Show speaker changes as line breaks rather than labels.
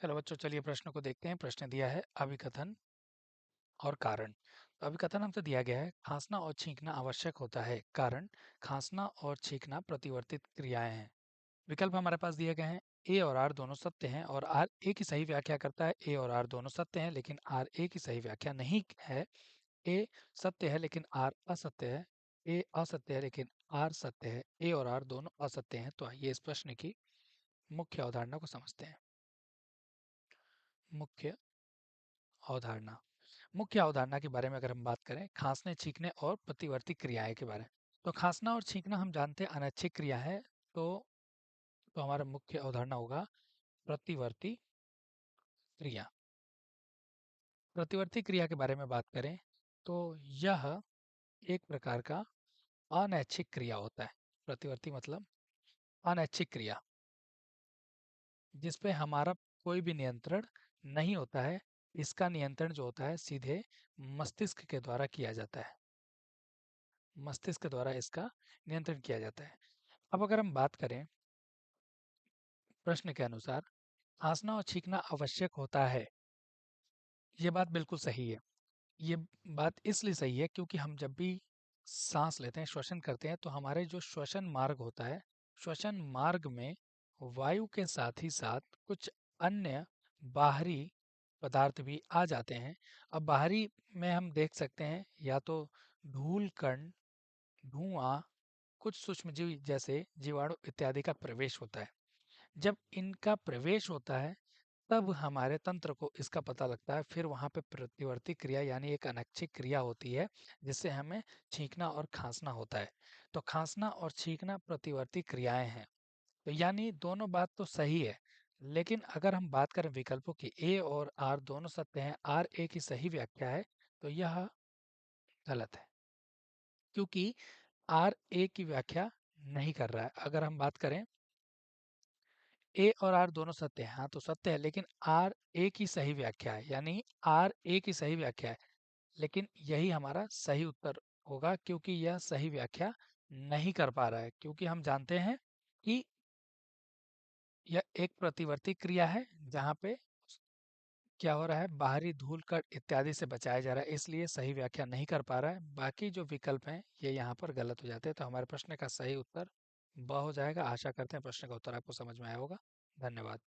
Hello बच्चों, चलिए प्रश्न को देखते हैं। प्रश्न दिया है अभिकथन और कारण। तो अभिकथन हमसे दिया गया है, खांसना और छींकना आवश्यक होता है। कारण, खांसना और छींकना प्रतिवर्तित क्रियाएं हैं। विकल्प हमारे पास दिए गए हैं। ए और आर दोनों सत्य हैं और आर ए की सही व्याख्या करता है। ए और आर दोनों सत्य हैं लेकिन आर ए की सही व्याख्या नहीं है। ए सत्य है लेकिन आर असत्य है। ए असत्य है लेकिन आर सत्य है। ए और आर दोनों असत्य हैं। तो आइए इस प्रश्न की मुख्य अवधारणा को समझते हैं। मुख्य अवधारणा। मुख्य अवधारणा के बारे में अगर हम बात करें, खांसने, छींकने और प्रतिवर्ती क्रियाएं के बारे में, तो खांसना और छींकना हम जानते हैं अनैच्छिक क्रिया है। तो हमारा मुख्य अवधारणा होगा प्रतिवर्ती क्रिया। प्रतिवर्ती क्रिया के बारे में बात करें तो यह एक प्रकार का अनैच्छिक क्रिया होता है। प्रतिवर्ती मतलब अनैच्छिक क्रिया, जिस पे हमारा कोई भी नियंत्रण नहीं होता है। इसका नियंत्रण जो होता है सीधे मस्तिष्क के द्वारा किया जाता है। मस्तिष्क द्वारा इसका नियंत्रण किया जाता है। अब अगर हम बात करें प्रश्न के अनुसार, खांसना और छींकना आवश्यक होता है, ये बात बिल्कुल सही है। ये बात इसलिए सही है क्योंकि हम जब भी सांस लेते हैं, श्वसन करते हैं, तो हमारे जो श्वसन मार्ग होता है, श्वसन मार्ग में वायु के साथ ही साथ कुछ अन्य बाहरी पदार्थ भी आ जाते हैं। अब बाहरी में हम देख सकते हैं या तो धूल कण, धुआं, कुछ सूक्ष्मजीव जैसे जीवाणु इत्यादि का प्रवेश होता है। जब इनका प्रवेश होता है तब हमारे तंत्र को इसका पता लगता है। फिर वहाँ पे प्रतिवर्ती क्रिया यानी एक अनैच्छिक क्रिया होती है जिससे हमें छींकना और खांसना होता है। तो खांसना और छींकना प्रतिवर्ती क्रियाएं हैं। तो यानी दोनों बात तो सही है, लेकिन अगर हम बात करें विकल्पों की, ए और आर दोनों सत्य हैं, आर ए की सही व्याख्या है, तो यह गलत है क्योंकि आर ए की व्याख्या नहीं कर रहा है। अगर हम बात करें ए और आर दोनों सत्य हैं, हाँ तो सत्य है, लेकिन आर ए की सही व्याख्या है, यानी आर ए की सही व्याख्या है। लेकिन यही हमारा सही उत्तर होगा क्योंकि यह सही व्याख्या नहीं कर पा रहा है, क्योंकि हम जानते हैं कि यह एक प्रतिवर्ती क्रिया है जहाँ पे क्या हो रहा है, बाहरी धूल कण इत्यादि से बचाया जा रहा है, इसलिए सही व्याख्या नहीं कर पा रहा है। बाकी जो विकल्प हैं ये यहाँ पर गलत हो जाते हैं। तो हमारे प्रश्न का सही उत्तर ब हो जाएगा। आशा करते हैं प्रश्न का उत्तर आपको समझ में आया होगा। धन्यवाद।